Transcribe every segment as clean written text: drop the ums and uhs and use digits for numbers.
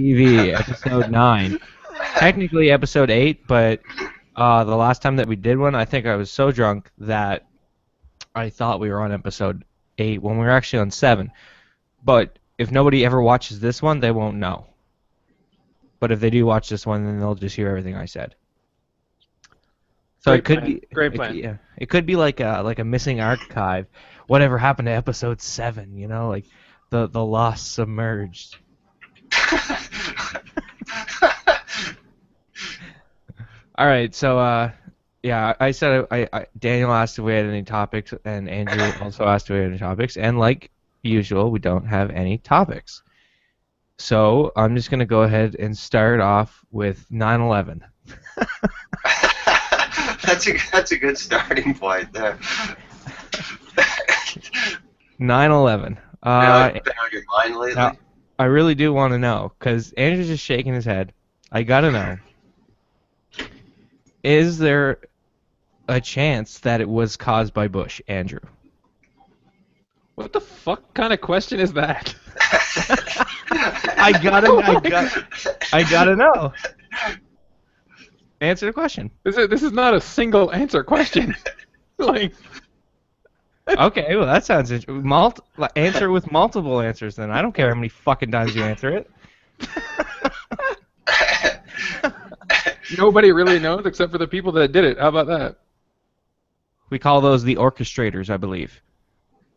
TV, episode 9. Technically episode 8, but the last time that we did one, I think I was so drunk that I thought we were on episode 8 when we were actually on 7. But if nobody ever watches this one, they won't know. But if they do watch this one, then they'll just hear everything I said. So it could be Great plan. Yeah, it could be like a missing archive. Whatever happened to episode 7? You know, like the lost submerged. All right, so yeah, I said Daniel asked if we had any topics, and Andrew also asked if we had any topics, and like usual, we don't have any topics. So I'm just gonna go ahead and start off with 9/11. That's a good starting point there. 9/11. Been on your mind lately? Now, I really do want to know, because Andrew's just shaking his head. I gotta know. Is there a chance that it was caused by Bush, Andrew? What the fuck kind of question is that? I gotta know. Answer the question. This is not a single answer question. Like, Okay, well that sounds interesting. Answer with multiple answers then. I don't care how many fucking times you answer it. nobody really knows except for the people that did it. How about that? We call those the orchestrators, I believe.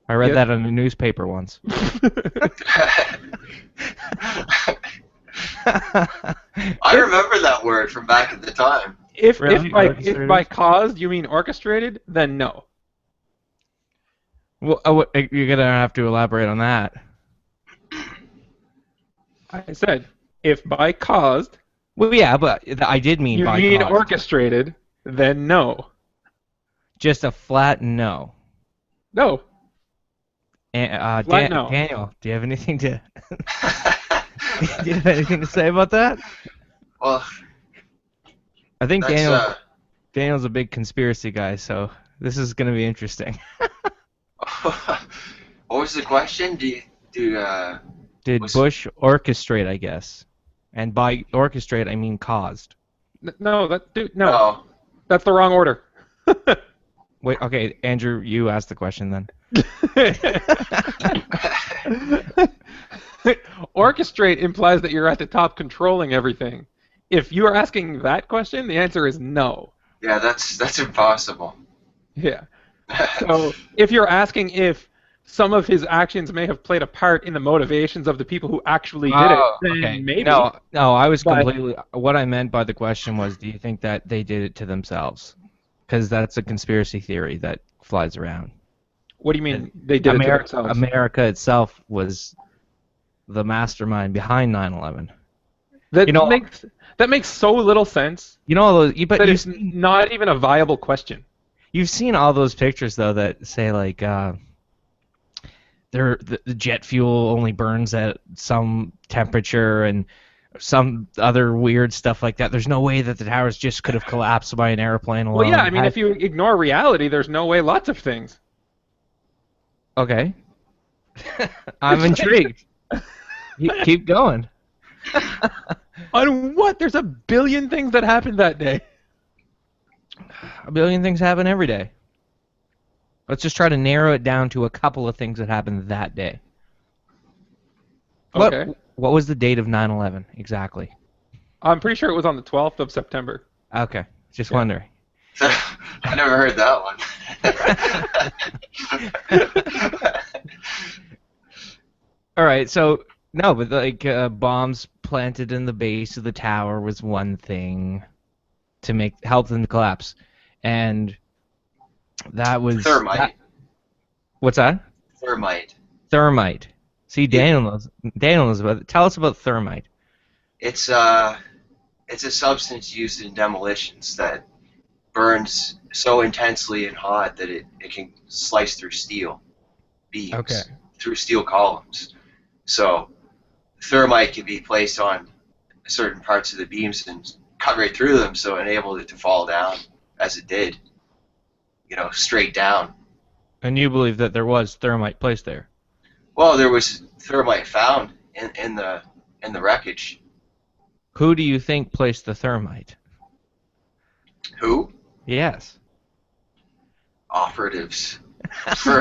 I read Yep. that in a newspaper once. I remember that word from back at the time. If Really? if by caused you mean orchestrated, then no. Well, you're gonna have to elaborate on that. I said if by caused Well, yeah, but I did mean you by mean caused. orchestrated, then no. Just a flat no. No. And, no. Daniel, do you have anything to do you have anything to say about that? Well, I think that's Daniel's a big conspiracy guy, so this is gonna be interesting. what was the question? Did Was- Bush orchestrate, I guess? And by orchestrate, I mean caused. No, no. No. That's the wrong order. Wait, okay, Andrew, you asked the question then. Orchestrate implies that you're at the top controlling everything. If you are asking that question, the answer is no. Yeah, that's impossible. Yeah. So if you're asking if some of his actions may have played a part in the motivations of the people who actually did it, then okay. maybe. No, I was But- completely. What I meant by the question was, do you think that they did it to themselves? Because that's a conspiracy theory that flies around. What do you mean they did it to themselves? America itself was the mastermind behind 9/11. That you know- makes so little sense You know all those, but that you've, it's not even a viable question. you've seen all those pictures though that say like the jet fuel only burns at some temperature and some other weird stuff like that. There's no way that the towers just could have collapsed by an airplane alone. Well, yeah, I mean, if you ignore reality, there's no way lots of things. Okay. I'm intrigued. Keep going. On what? There's a billion things that happened that day. A billion things happen every day. Let's just try to narrow it down to a couple of things that happened that day. Okay. What was the date of 9/11 exactly? I'm pretty sure it was on the 12th of September. Okay, just Yeah. wondering. I never heard that one. All right, so no, but like bombs planted in the base of the tower was one thing to help them to collapse, and that was Thermite. What's that? Thermite. Thermite. See, Daniel knows about it. Tell us about thermite. It's a substance used in demolitions that burns so intensely and hot that it can slice through steel beams, Okay. through steel columns. So thermite can be placed on certain parts of the beams and cut right through them, so it enabled it to fall down as it did, straight down. And you believe that there was thermite placed there? Well, there was thermite found in the wreckage Who do you think placed the thermite? Who? Yes. Operatives. For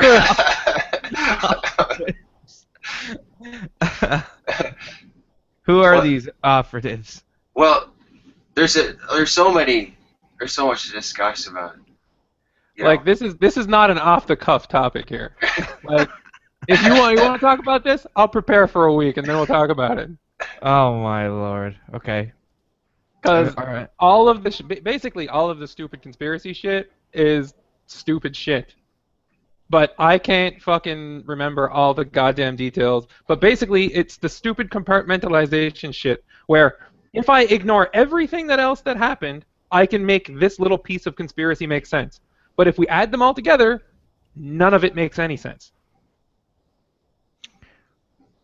Who are What? these operatives? Well, there's so much to discuss about. You Like know. this is not an off the cuff topic here. Like if you want to talk about this, I'll prepare for a week and then we'll talk about it. Oh my lord. Okay. Because All right. all of the basically all of the stupid conspiracy shit is stupid shit. But I can't fucking remember all the goddamn details. But basically, it's the stupid compartmentalization shit where if I ignore everything else that happened, I can make this little piece of conspiracy make sense. But if we add them all together, none of it makes any sense.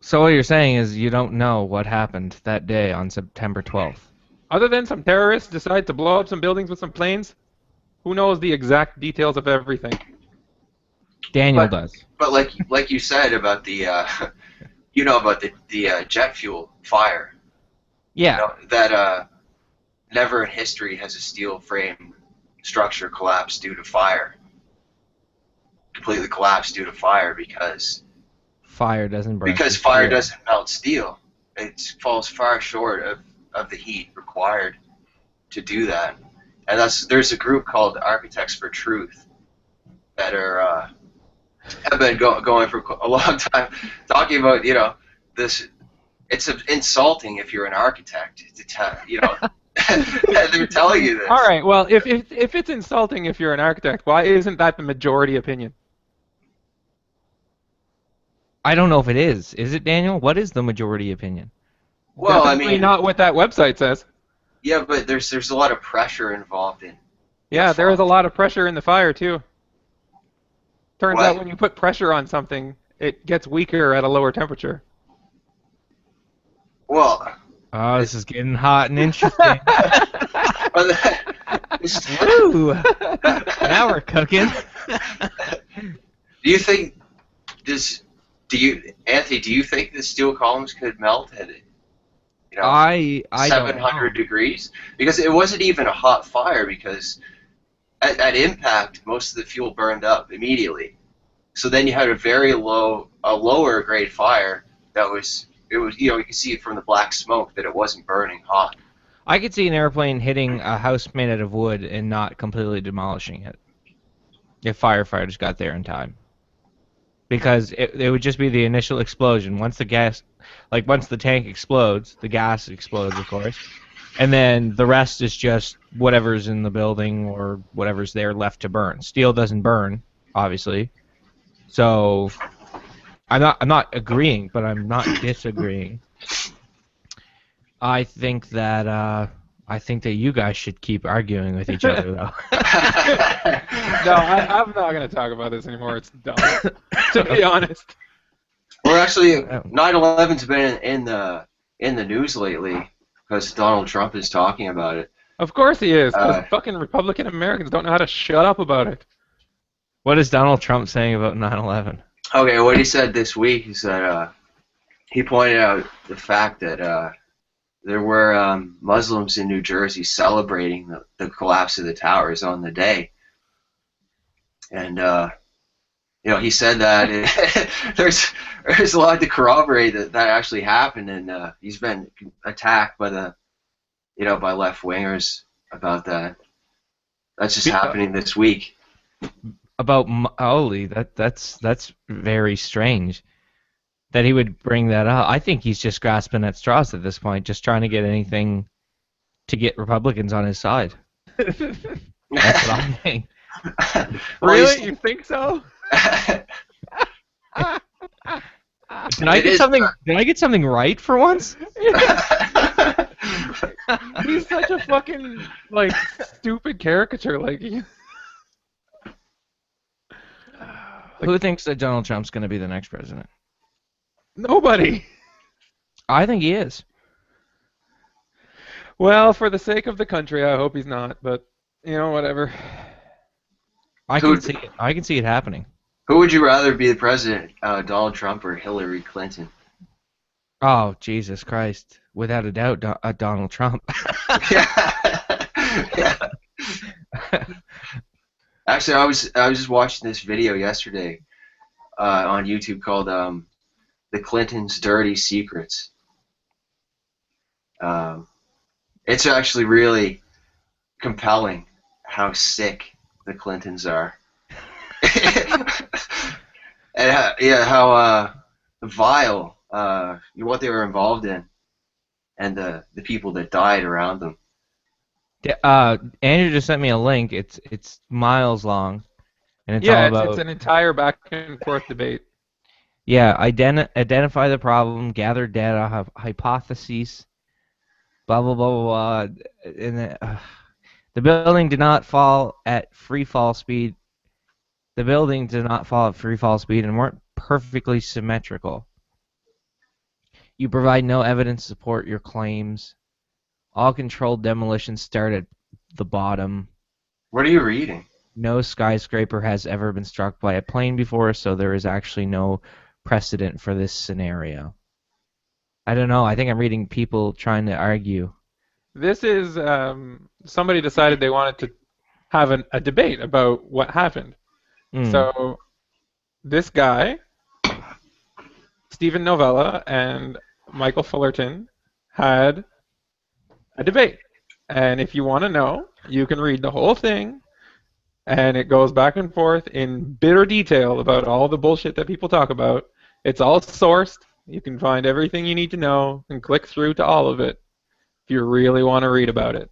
So what you're saying is you don't know what happened that day on September 12th. Other than some terrorists decide to blow up some buildings with some planes, who knows the exact details of everything? Daniel But- does. But like you said about the the jet fuel fire. Yeah. You know, that never in history has a steel frame structure collapsed due to fire. Completely collapsed due to fire because Fire doesn't burn. fire doesn't melt steel. It falls far short of the heat required to do that. And there's a group called Architects for Truth that are have been going for a long time talking about this. It's insulting if you're an architect to tell they're telling you this. All right, well, if it's insulting if you're an architect, why isn't that the majority opinion? I don't know if it is. Is it, Daniel? What is the majority opinion? Well, I Definitely mean, not what that website says. yeah, but there's a lot of pressure involved in. Yeah, there is a lot of pressure in the fire too. Turns What? out when you put pressure on something, it gets weaker at a lower temperature. Well, Oh, this is getting hot and interesting. Ooh. Now we're cooking. do you think Anthony? Do you think the steel columns could melt at I don't 700 know. degrees? Because it wasn't even a hot fire because at impact most of the fuel burned up immediately. So then you had a lower grade fire that was you can see from the black smoke that it wasn't burning hot. I could see an airplane hitting a house made out of wood and not completely demolishing it if firefighters got there in time. Because it would just be the initial explosion. Once the tank explodes, the gas explodes, of course, and then the rest is just whatever's in the building or whatever's there left to burn. Steel doesn't burn, obviously. So I'm not agreeing, but I'm not disagreeing. I think that you guys should keep arguing with each other, though. No, I'm not going to talk about this anymore. It's dumb, to be honest. Well, actually, 9/11's been in the news lately because Donald Trump is talking about it. Of course he is, because fucking Republican Americans don't know how to shut up about it. What is Donald Trump saying about 9/11? Okay, what he said this week is that he pointed out the fact that there were Muslims in New Jersey celebrating the collapse of the towers on the day. And, he said that there's a lot to corroborate that actually happened, and he's been attacked by by left-wingers about that. That's just happening this week. About holy, that's very strange that he would bring that up. I think he's just grasping at straws at this point, just trying to get anything to get Republicans on his side. That's what I think. Well, Really? You think so? Did I get something right for once? He's such a fucking stupid caricature. Who thinks that Donald Trump's going to be the next president? Nobody. I think he is. Well, for the sake of the country, I hope he's not. But whatever. I can see it happening. Who would you rather be the president, Donald Trump or Hillary Clinton? Oh, Jesus Christ. without a doubt, Donald Trump. Yeah. Yeah. Actually, I was just watching this video yesterday on YouTube called "The Clintons' Dirty Secrets." Um, it's actually really compelling how sick the Clintons are, and how vile what they were involved in, and the people that died around them. Andrew just sent me a link. It's miles long, and it's all Yeah, it's about an entire back and forth debate. identify the problem, gather data, have hypotheses, blah blah blah blah blah. And the building did not fall at free fall speed. The building did not fall at free fall speed and weren't perfectly symmetrical. You provide no evidence to support your claims. All controlled demolitions start at the bottom. What are you reading? No skyscraper has ever been struck by a plane before, so there is actually no precedent for this scenario. I don't know. I think I'm reading people trying to argue. This is somebody decided they wanted to have a debate about what happened. So this guy, Stephen Novella and Michael Fullerton, had a debate. And if you want to know, you can read the whole thing. And it goes back and forth in bitter detail about all the bullshit that people talk about. It's all sourced. You can find everything you need to know and click through to all of it if you really want to read about it.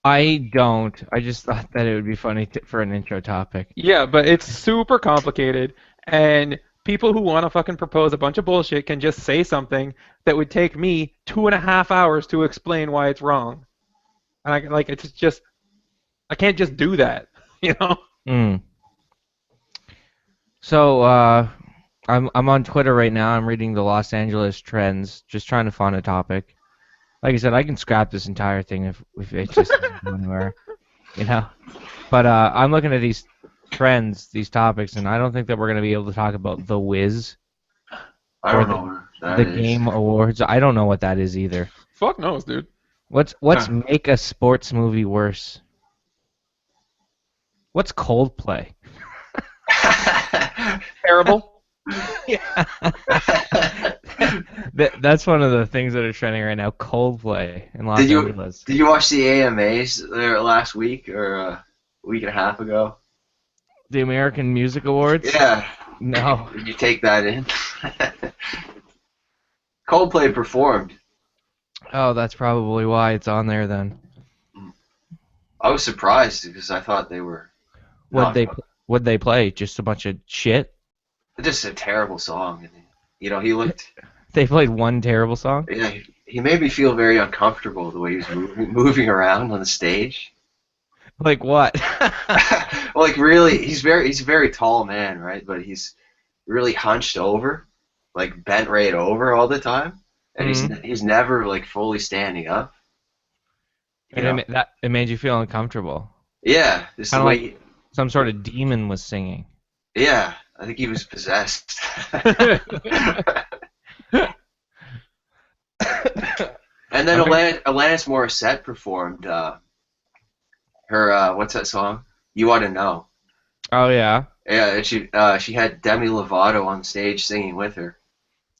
I don't. I just thought that it would be funny for an intro topic. Yeah, but it's super complicated, and people who want to fucking propose a bunch of bullshit can just say something that would take me 2.5 hours to explain why it's wrong. And it's just, I can't just do that, you know? So I'm on Twitter right now. I'm reading the Los Angeles trends, just trying to find a topic. Like I said, I can scrap this entire thing if it just doesn't go anywhere, you know. But I'm looking at these trends, these topics, and I don't think that we're going to be able to talk about The Wiz I don't know what that the is. Game Awards. I don't know what that is either. Fuck knows, dude. What's make a sports movie worse? What's Coldplay? Terrible. Yeah. That's one of the things that are trending right now. Coldplay in Los Angeles. Did you watch the AMAs there last week or a week and a half ago? The American Music Awards? Yeah. No. Did you take that in? Coldplay performed. Oh, that's probably why it's on there then. I was surprised because I thought they were. What'd they play? Just a bunch of shit? Just a terrible song. And, you know, he looked. They played one terrible song? Yeah, he made me feel very uncomfortable the way he was moving around on the stage. Like what? Like really, he's a very tall man, right? But he's really hunched over, like bent right over all the time, and he's never like fully standing up. And it made you feel uncomfortable. Yeah, this Kind of like some sort of demon was singing. Yeah, I think he was possessed. And then Alanis Morissette performed her what's that song? You Ought to Know. Oh yeah. Yeah, and she had Demi Lovato on stage singing with her.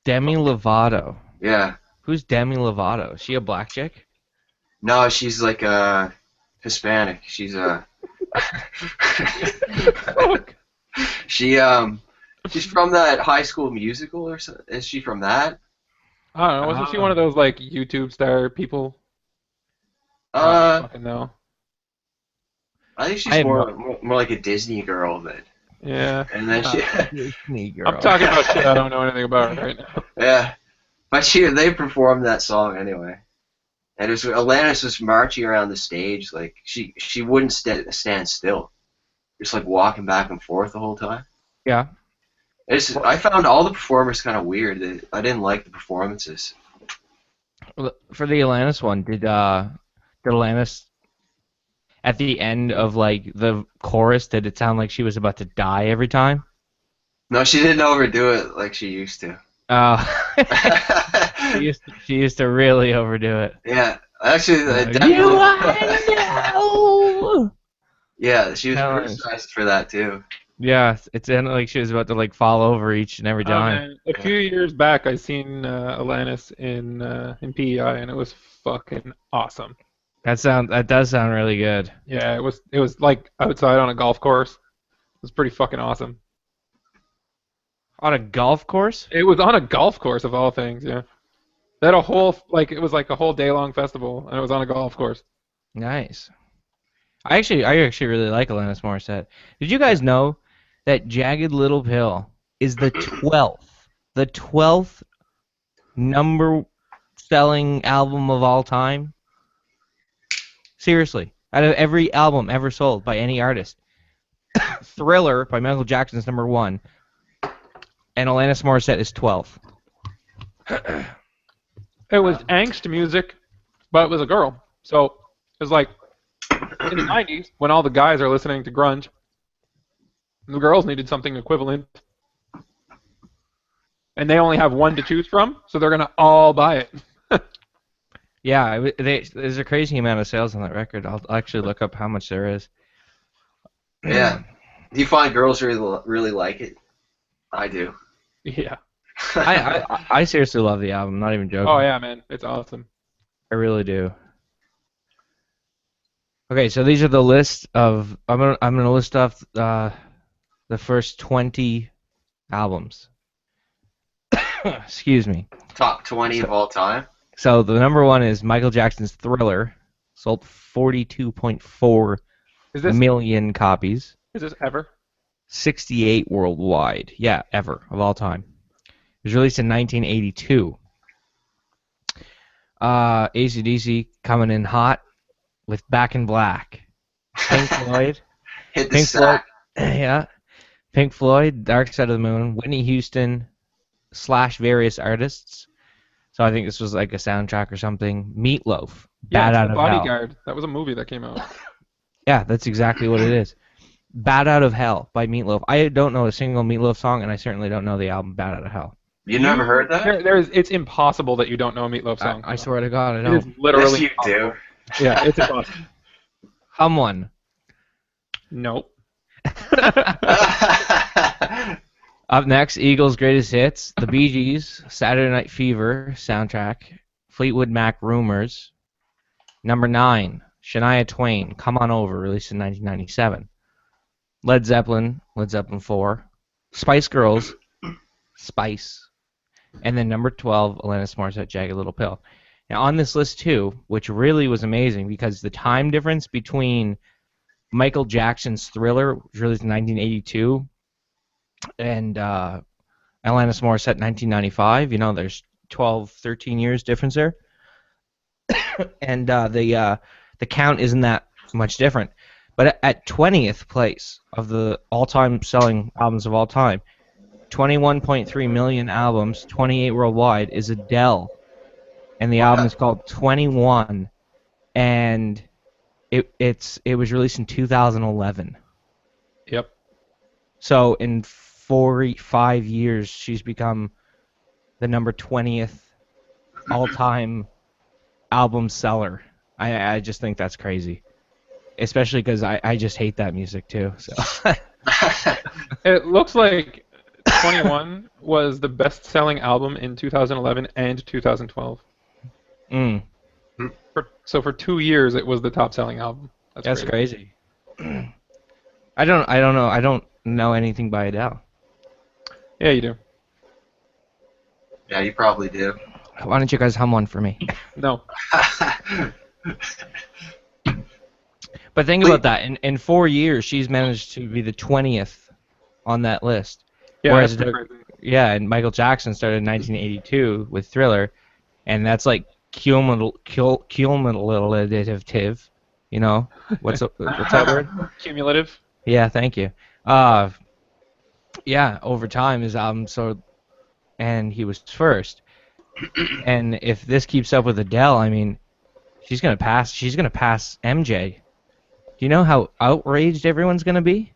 Demi Lovato. Yeah. Who's Demi Lovato? Is she a black chick? No, she's like Hispanic. She's she's from that High School Musical or something. Is she from that? I don't know. Wasn't she one of those like YouTube star people? I don't fucking know. I think she's more like a Disney girl than. Yeah. And then Disney girl. I'm talking about shit I don't know anything about right now. Yeah, but they performed that song anyway, and Alanis was marching around the stage like she wouldn't stand still, just like walking back and forth the whole time. Yeah. I found all the performers kind of weird. I didn't like the performances. For the Alanis one, did Alanis at the end of like the chorus, did it sound like she was about to die every time? No, she didn't overdo it like she used to. She used to really overdo it. Yeah, actually, You wanna know? yeah, she was Hell, criticized for that too. yeah, it sounded like she was about to like fall over each and every Oh time. man, a few years back, I seen Alanis in PEI, and it was fucking awesome. That does sound really good. Yeah, it was like outside on a golf course. It was pretty fucking awesome. On a golf course? It was on a golf course of all things. Yeah, they had a whole it was like a whole day long festival, and it was on a golf course. Nice. I actually really like Alanis Morissette. Did you guys know that Jagged Little Pill is the 12th number selling album of all time? Seriously, out of every album ever sold by any artist. Thriller by Michael Jackson is number 1, and Alanis Morissette is 12th. It was angst music, but it was a girl. So it was like in the 90s when all the guys are listening to grunge, the girls needed something equivalent. And they only have one to choose from, so they're going to all buy it. Yeah, there's a crazy amount of sales on that record. I'll actually look up how much there is. Yeah. Do you find girls really like it? I do. Yeah. I seriously love the album. Not even joking. Oh, yeah, man. It's awesome. I really do. Okay, so these are the list of I'm gonna list off the first 20 albums. Excuse me. Top 20 of all time? So the number 1 is Michael Jackson's Thriller, sold 42.4 million copies. Is this ever? 68 worldwide. Yeah, ever of all time. It was released in 1982. AC/DC coming in hot with Back in Black. Pink Floyd. Hit the sack. Yeah. Pink Floyd, Dark Side of the Moon, Whitney Houston / various artists. So I think this was like a soundtrack or something. Meatloaf, Yeah, Bad Out The of Hell. Bodyguard. That was a movie that came out. Yeah, that's exactly what it is. Bad Out of Hell by Meatloaf. I don't know a single Meatloaf song, and I certainly don't know the album Bad Out of Hell. You never heard that? It's impossible that you don't know a Meatloaf song. I swear to God, I It don't. is literally Yes, you do. Yeah, it's impossible. Hum one. Nope. Up next, Eagles' Greatest Hits, The Bee Gees, Saturday Night Fever soundtrack, Fleetwood Mac, Rumors. Number 9, Shania Twain, Come On Over, released in 1997. Led Zeppelin 4. Spice Girls, Spice. And then number 12, Alanis Morissette, Jagged Little Pill. Now on this list too, which really was amazing because the time difference between Michael Jackson's Thriller, which was released in 1982, and Alanis Morissette 1995, there's 12, 13 years difference there. And the count isn't that much different. But at 20th place of the all-time selling albums of all time, 21.3 million albums, 28 worldwide, is Adele. And the album is called 21, and it was released in 2011. Yep. So in 5 years, she's become the number 20th all-time album seller. I just think that's crazy, especially because I just hate that music too. So It looks like 21 was the best-selling album in 2011 and 2012. So for 2 years, it was the top-selling album. That's crazy. I don't know. I don't know anything by Adele. Yeah, you do. Yeah, you probably do. Why don't you guys hum one for me? No. But think about that. In 4 years, she's managed to be the 20th on that list. Yeah, Whereas that's crazy. yeah, and Michael Jackson started in 1982 with Thriller, and that's like cumulative. What's that word? Cumulative. Yeah, thank you. Yeah, over time his album sold, and he was first. And if this keeps up with Adele, I mean, she's gonna pass MJ. Do you know how outraged everyone's gonna be?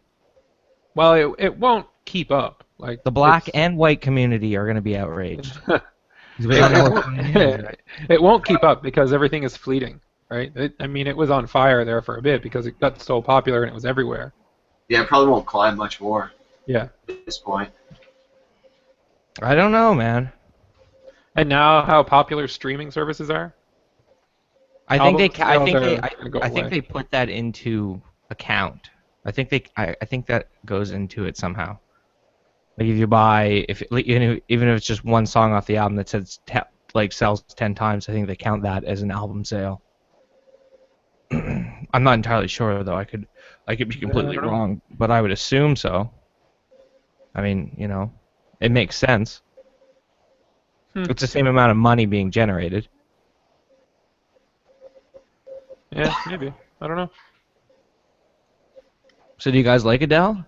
Well, it won't keep up. Like The black it's- and white community are going to be outraged. 'Cause we don't know what's going on. it won't keep up because everything is fleeting, right? I mean, it was on fire there for a bit because it got so popular and it was everywhere. Yeah, it probably won't climb much more Yeah. at this point. I don't know, man. And now, how popular streaming services are? I think they. Album I sales think are they. gonna go I think away. they put that into account. I think they. I think that goes into it somehow. Like if you buy, if even if it's just one song off the album that says like sells 10 times, I think they count that as an album sale. I'm not entirely sure though. I could be completely don't know. wrong, but I would assume so. I mean, it makes sense. It's the same amount of money being generated. Yeah, maybe. I don't know. So do you guys like Adele?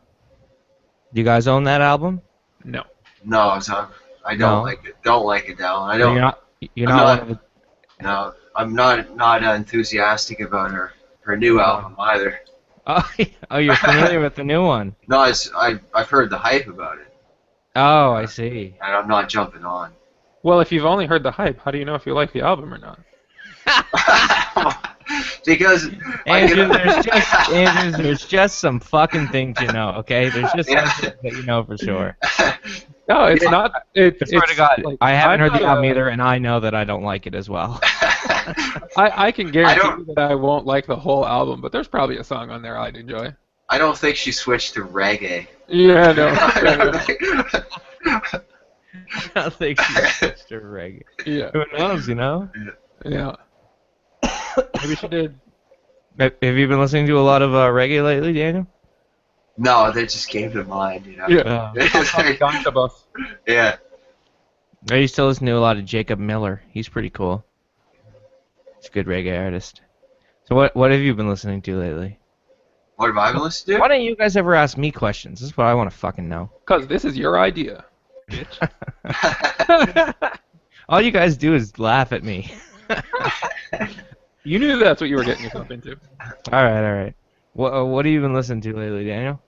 Do you guys own that album? No. No, so I don't No. like it. Don't like Adele. I Or don't. You're I'm not not- one of the. No, I'm not enthusiastic about her new album either. Oh, you're familiar with the new one. No, I've heard the hype about it, Oh, I see. and I'm not jumping on. Well, if you've only heard the hype, how do you know if you like the album or not? Because Andrew, there's just some fucking things you know, okay? There's just some things that you know for sure. No, it's not. I swear to God, like, I haven't I'm heard the not album a- either, and I know that I don't like it as well. I can guarantee don't- you that I won't like the whole album, but there's probably a song on there I'd enjoy. I don't think she switched to reggae. Yeah, no. I don't think she's just a reggae. yeah, Who knows, yeah. Maybe she did. Have you been listening to a lot of reggae lately, Daniel? No, that just came to mind. Yeah. It's like- Gangsta Bus. yeah. I used to listen to a lot of Jacob Miller. He's pretty cool. He's a good reggae artist. So what have you been listening to lately? What have I been listening Why to? don't you guys ever ask me questions? This is what I want to fucking know. Because this is your idea, bitch. All you guys do is laugh at me. You knew that's what you were getting yourself into. All right. What have you been listening to lately, Daniel?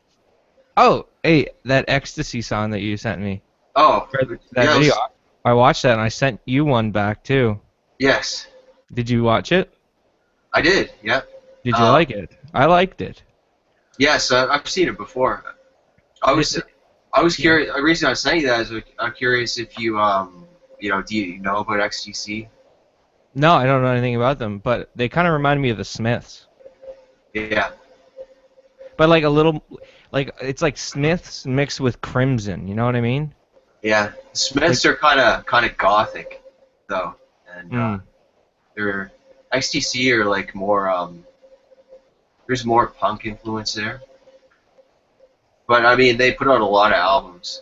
Oh, hey, that ecstasy song that you sent me. Oh, That yes. video. I watched that and I sent you one back too. Yes, Did you watch it? I did. Yep. Did you like it? I liked it. Yes, I've seen it before. I was curious. The reason I was saying that is I'm curious if you do you know about XTC? No, I don't know anything about them, but they kind of remind me of the Smiths. Yeah. But like a little, like it's like Smiths mixed with Crimson. You know what I mean? Yeah. Smiths are kind of gothic, though, and they're XTC are like more there's more punk influence there. But I mean, they put out a lot of albums.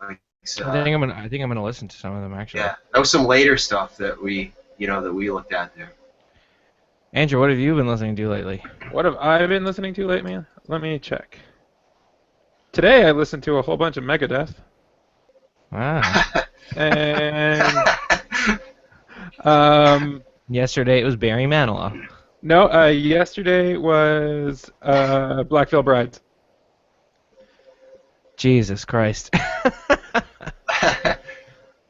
Like, I think I'm gonna listen to some of them actually. yeah, that was some later stuff that we looked at there. Andrew, what have you been listening to lately? What have I been listening to lately, man? Let me check. Today I listened to a whole bunch of Megadeth. Ah. And Yesterday it was Barry Manilow. no, yesterday was Black Veil Brides. Jesus Christ.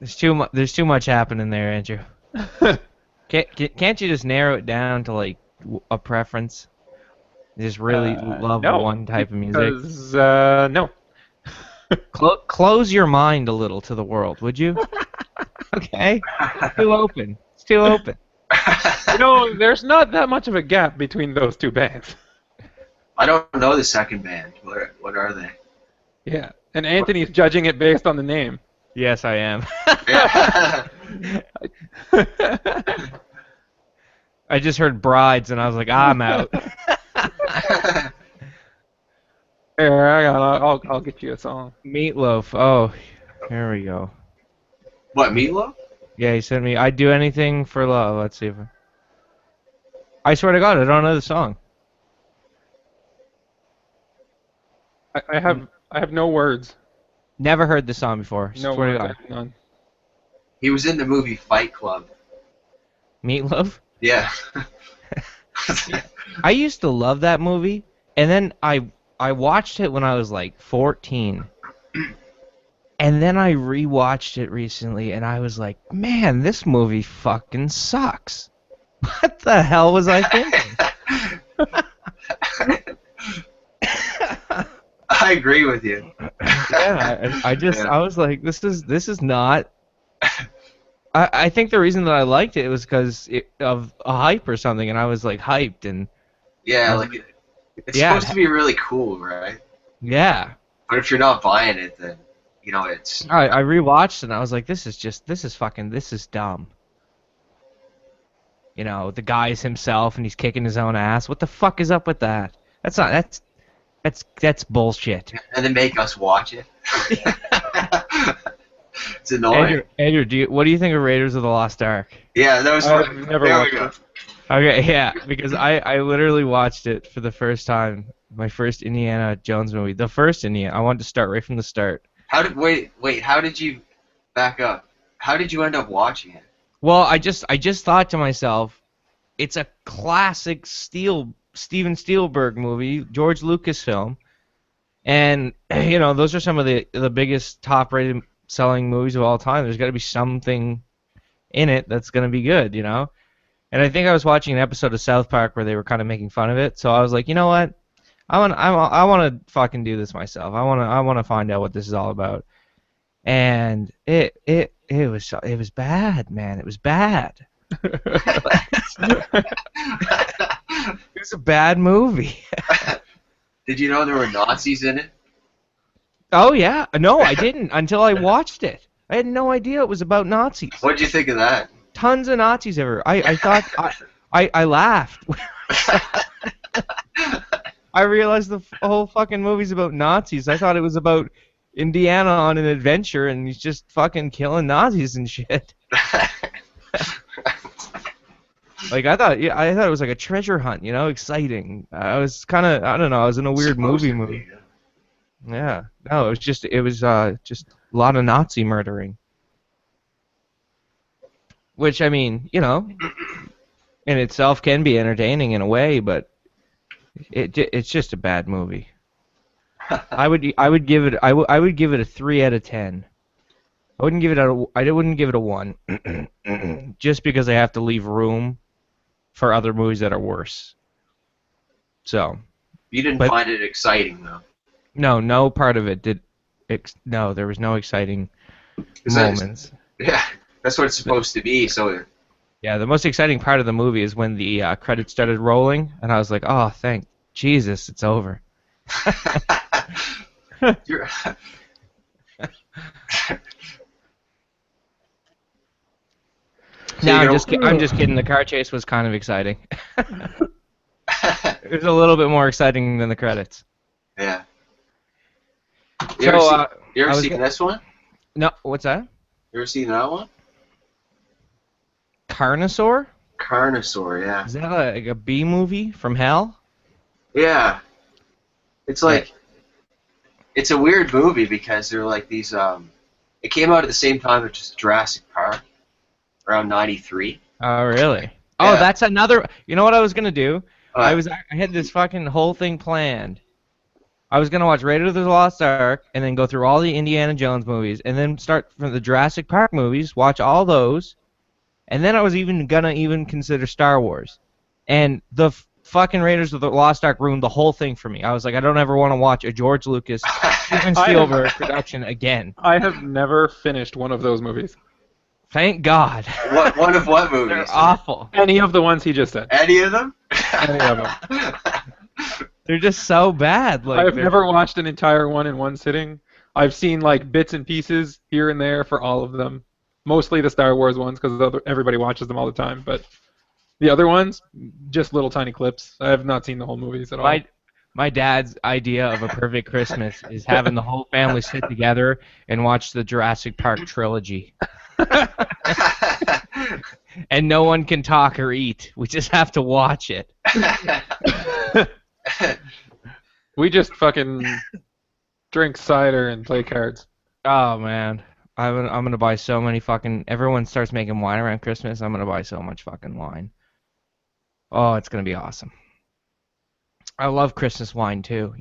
There's too much happening there, Andrew. Can't you just narrow it down to like a preference? You just really love no, one type of music. Because, no. Close your mind a little to the world, would you? Okay. It's too open. It's too open. There's not that much of a gap between those two bands. I don't know the second band. What are they? Yeah, and Anthony's judging it based on the name. Yes, I am. Yeah. I just heard Brides and I was like, I'm out. Here, I'll get you a song. Meatloaf. Oh, here we go. What, Meatloaf? Yeah, he sent me. I'd do anything for love. Let's see if I swear to God, I don't know the song. I have no words. Never heard the song before. No Swear to words. God. None. He was in the movie Fight Club. Meatloaf. Yeah. I used to love that movie, and then I watched it when I was like 14, And then I rewatched it recently, and I was like, man, this movie fucking sucks. What the hell was I thinking? I agree with you. Yeah, Yeah. I was like, this is not. I think the reason that I liked it was because of a hype or something, and I was like hyped, and I Yeah, was like like, it's yeah, supposed to be really cool, right? yeah. But if you're not buying it, then it's I rewatched it, and I was like, this is dumb. The guy's himself, and he's kicking his own ass. What the fuck is up with that? That's bullshit. and then make us watch it. It's annoying. Andrew, what do you think of Raiders of the Lost Ark? Yeah, that was I've fun. never There we watched go. it. Okay, yeah, because I literally watched it for the first time. My first Indiana Jones movie. The first Indiana. I wanted to start right from the start. Wait, how did you back up? How did you end up watching it? Well, I just thought to myself, it's a classic Steven Spielberg movie, George Lucas film, and those are some of the biggest top rated selling movies of all time. There's got to be something in it that's going to be good, And I think I was watching an episode of South Park where they were kind of making fun of it, so I was like, you know what? I want to fucking do this myself. I want to find out what this is all about. And it was bad, man. It was bad. It was a bad movie. Did you know there were Nazis in it? Oh yeah, no, I didn't until I watched it. I had no idea it was about Nazis. What did you think of that? Tons of Nazis ever. I thought I laughed. I realized the whole fucking movie's about Nazis. I thought it was about Indiana on an adventure, and he's just fucking killing Nazis and shit. Like I thought it was like a treasure hunt, exciting. I was kind of, I don't know, I was in a weird Supposed to movie. be. Yeah, no, it was just a lot of Nazi murdering. Which I mean, in itself can be entertaining in a way, but it's just a bad movie. I would give it a 3 out of 10. I wouldn't give it a 1, just because I have to leave room for other movies that are worse. So. You didn't But- find it exciting though. No part of it did. No, there was no exciting 'Cause that's- moments. Yeah, that's what it's supposed to be. So Yeah, the most exciting part of the movie is when the credits started rolling, and I was like, oh, thank Jesus, it's over. you're, No, you're I'm just kidding. The car chase was kind of exciting. It was a little bit more exciting than the credits. yeah. You So, ever I was seen gonna- this one? No, what's that? You ever seen that one? Carnosaur? Carnosaur, yeah. Is that like a B movie from hell? Yeah. It's like it's a weird movie because they're like these it came out at the same time as just Jurassic Park around 93. Oh, really? Oh, Yeah. that's another. You know what I was gonna do? Uh, I had this fucking whole thing planned. I was gonna watch Raiders of the Lost Ark and then go through all the Indiana Jones movies and then start from the Jurassic Park movies, watch all those, and then I was gonna consider Star Wars, and the fucking Raiders of the Lost Ark ruined the whole thing for me. I was like, I don't ever want to watch a George Lucas, Steven Spielberg production again. I have never finished one of those movies. Thank God. one of what movies? They're awful. Any of the ones he just said. Any of them? Any of them. They're just so bad. Like I've they're- never watched an entire one in one sitting. I've seen like bits and pieces here and there for all of them. Mostly the Star Wars ones because everybody watches them all the time. But the other ones, just little tiny clips. I have not seen the whole movies at all. My dad's idea of a perfect Christmas is having the whole family sit together and watch the Jurassic Park trilogy. And no one can talk or eat. We just have to watch it. We just fucking drink cider and play cards. Oh man, I'm gonna buy so many fucking. Everyone starts making wine around Christmas. I'm gonna buy so much fucking wine. Oh, it's gonna be awesome. I love Christmas wine too,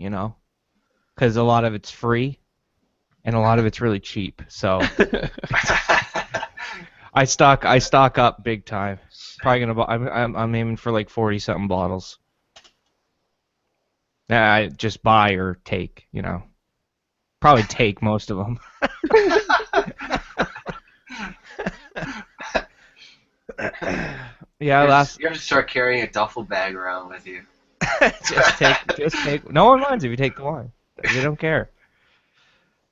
because a lot of it's free. and a lot of it's really cheap. So I stock up big time. Probably gonna. I'm aiming for like 40 something bottles. I just buy or take. Probably take most of them. Yeah, You're gonna start carrying a duffel bag around with you. just take. No one minds if you take the wine. They don't care.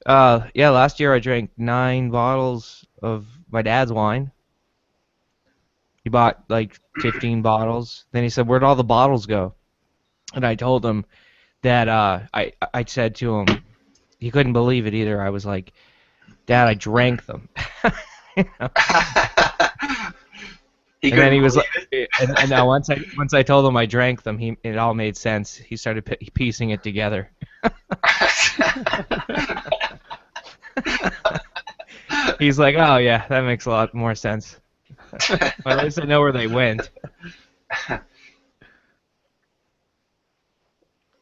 Yeah, last year I drank 9 bottles of my dad's wine. He bought like 15 bottles. Then he said, "Where'd all the bottles go?" And I told him that I said to him, he couldn't believe it either. I was like, "Dad, I drank them." You know? And then he was like, and now once I told him I drank them, it all made sense. He started piecing it together. He's like, "Oh yeah, that makes a lot more sense." Well, at least I know where they went.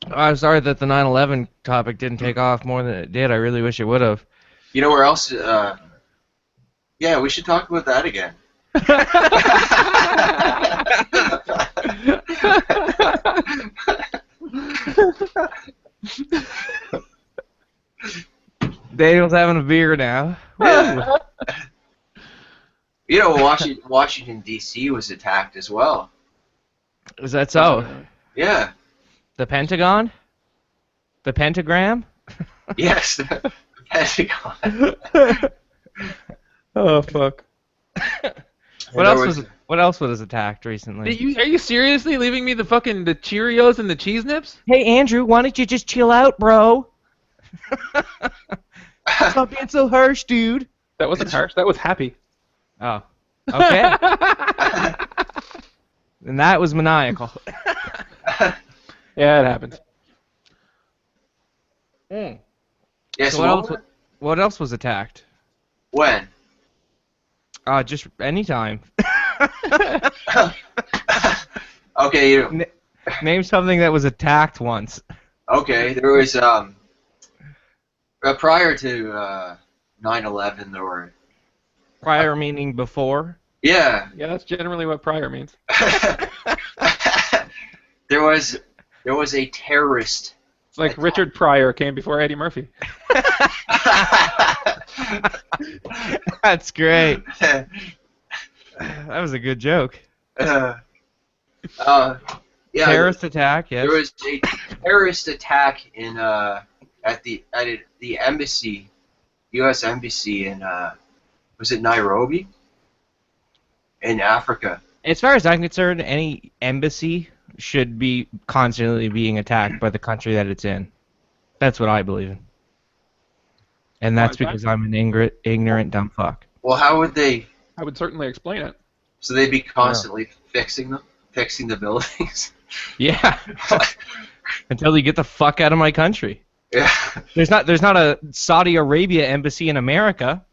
I'm sorry that the 9/11 topic didn't take off more than it did. I really wish it would have. You know where else? Yeah, we should talk about that again. Daniel's having a beer now. Yeah. You know, Washington D.C. was attacked as well. Is that so? Yeah. The Pentagon? The pentagram? Yes, the Pentagon. Oh fuck. What else was attacked recently? Are you seriously leaving me the Cheerios and the cheese nips? Hey Andrew, why don't you just chill out, bro? Stop being so harsh, dude. That wasn't harsh. That was happy. Oh. Okay. And that was maniacal. Yeah, it happened. Mm. Yes. So what else was attacked? When? Just anytime. Okay. Name something that was attacked once. Okay, there was prior to 9/11, there were. Prior meaning before? Yeah. Yeah, that's generally what prior means. There was a terrorist. It's like Richard Pryor came before Eddie Murphy. That's great. That was a good joke. Yeah. Terrorist attack, yes. There was a terrorist attack in at the embassy, U.S. embassy in was it Nairobi? In Africa. As far as I'm concerned, any embassy should be constantly being attacked by the country that it's in. That's what I believe in. And that's because I'm an ignorant dumb fuck. Well, how would they? I would certainly explain it. So they'd be constantly fixing the buildings. Yeah. Until you get the fuck out of my country. Yeah. There's not a Saudi Arabia embassy in America.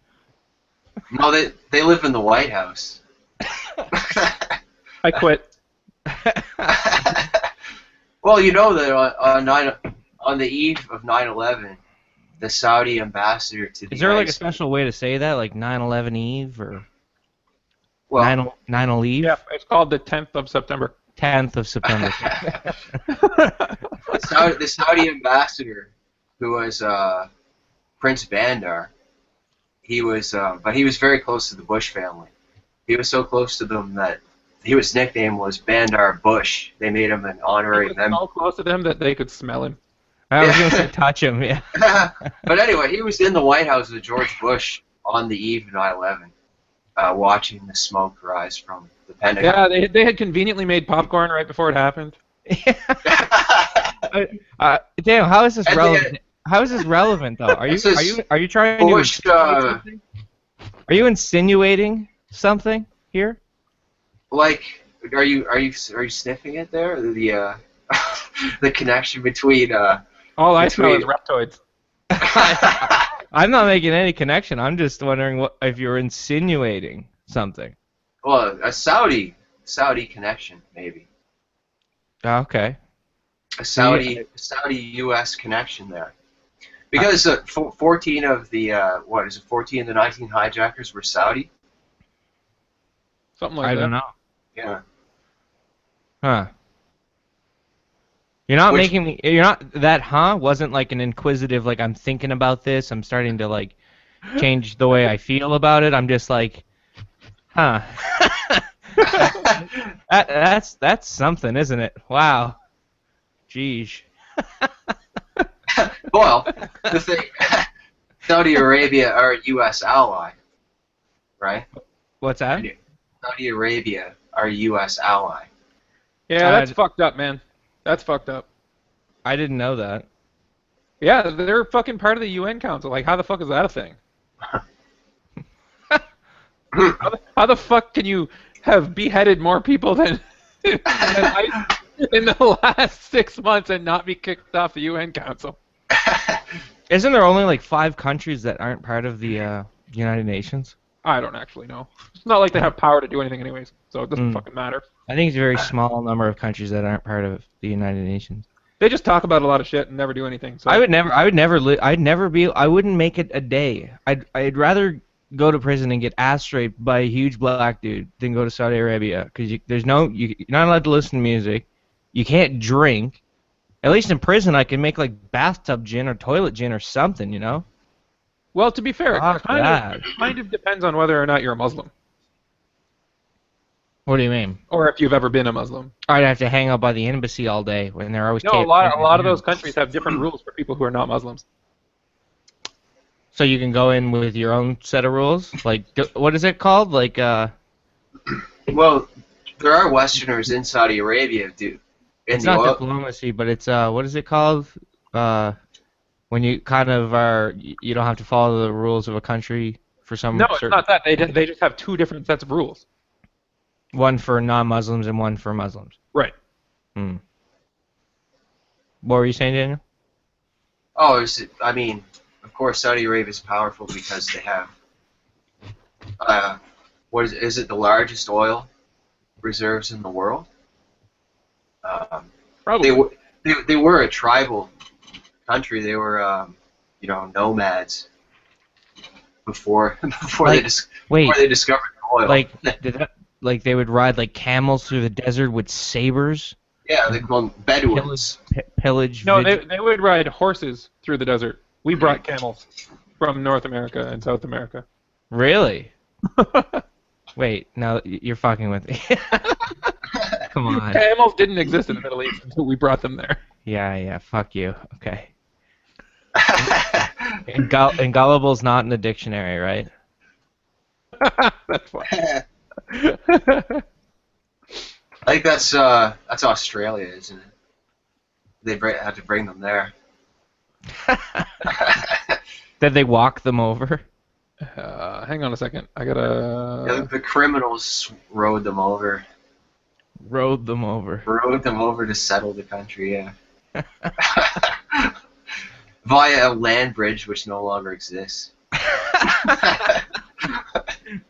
No, they live in the White House. I quit. Well, you know that on the eve of 9/11, the Saudi ambassador to the Is there like a United special way to say that, like 9/11 Eve or well, 9 Eve? Yeah, it's called the 10th of September. 10th of September. the Saudi ambassador, who was Prince Bandar, but he was very close to the Bush family. He was so close to them that his nickname was Bandar Bush. They made him an honorary He was member. so close to them that they could smell him. I was going to say touch him, yeah. But anyway, he was in the White House with George Bush on the eve of 9/11, watching the smoke rise from the Pentagon. Yeah, they had conveniently made popcorn right before it happened. Damn, how is this And relevant? How is this relevant though? Are you trying Bush, to insinuate something? Are you insinuating something here? Like, are you sniffing it there? The the connection between All I smell is reptoids. I'm not making any connection. I'm just wondering if you're insinuating something. well, a Saudi connection maybe. Okay. A Saudi U.S. connection there. Because 14 of the 14 of the 19 hijackers were Saudi. Something like I that. don't know. Yeah. Huh. You're not Which- making me. You're not that. Huh? Wasn't like an inquisitive. Like I'm thinking about this. I'm starting to like change the way I feel about it. I'm just like, huh. That's something, isn't it? Wow. Jeez. Well, the thing, Saudi Arabia are a U.S. ally, right? What's that? Saudi Arabia are a U.S. ally. Yeah, that's fucked up, man. That's fucked up. I didn't know that. Yeah, they're fucking part of the UN Council. Like, how the fuck is that a thing? How the fuck can you have beheaded more people than ICE in the last 6 months and not be kicked off the UN Council? Isn't there only like 5 countries that aren't part of the United Nations? I don't actually know. It's not like they have power to do anything anyways, so it doesn't fucking matter. I think it's a very small number of countries that aren't part of the United Nations. They just talk about a lot of shit and never do anything. So I would never I wouldn't make it a day. I'd rather go to prison and get ass raped by a huge black dude than go to Saudi Arabia because you're not allowed to listen to music. You can't drink. At least in prison, I can make like bathtub gin or toilet gin or something, you know. Well, to be fair, Fuck it that. kind of depends on whether or not you're a Muslim, What do you mean? or if you've ever been a Muslim. I'd have to hang out by the embassy all day when they're always No, a lot of those countries have different rules for people who are not Muslims. So you can go in with your own set of rules. Like what is it called? Like Well, there are Westerners in Saudi Arabia, dude. it's not diplomacy, but it's what is it called? When you kind of are, you don't have to follow the rules of a country for some. No, it's not that. They just have 2 different sets of rules. One for non-Muslims and one for Muslims. Right. Hmm. What were you saying, Daniel? Oh, I mean, of course, Saudi Arabia is powerful because they have, what is it, the largest oil reserves in the world? Probably. They were a tribal country. They were, nomads before they discovered oil. Like they would ride like camels through the desert with sabers. Yeah, they call them Bedouins. Pillage. No, they would ride horses through the desert. We brought camels from North America and South America. Really? Wait, no, you're fucking with me. Come on. Camels didn't exist in the Middle East until we brought them there. Yeah, fuck you. Okay. And gullible's not in the dictionary, right? That's fine. I think that's Australia, isn't it? They had to bring them there. Did they walk them over? Hang on a second. I gotta. Yeah, the criminals rode them over. Rode them over. Rode them over to settle the country, yeah. Via a land bridge which no longer exists.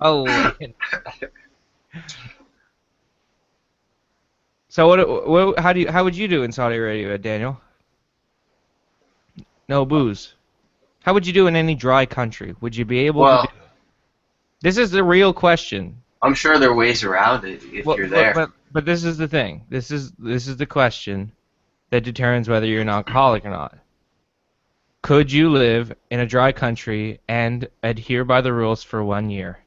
Oh. So how would you do in Saudi Arabia, Daniel? No booze. How would you do in any dry country? Would you be able to do? This is the real question. I'm sure there are ways around it if you're there. But this is the thing. This is the question that determines whether you're an alcoholic or not. Could you live in a dry country and adhere by the rules for 1 year?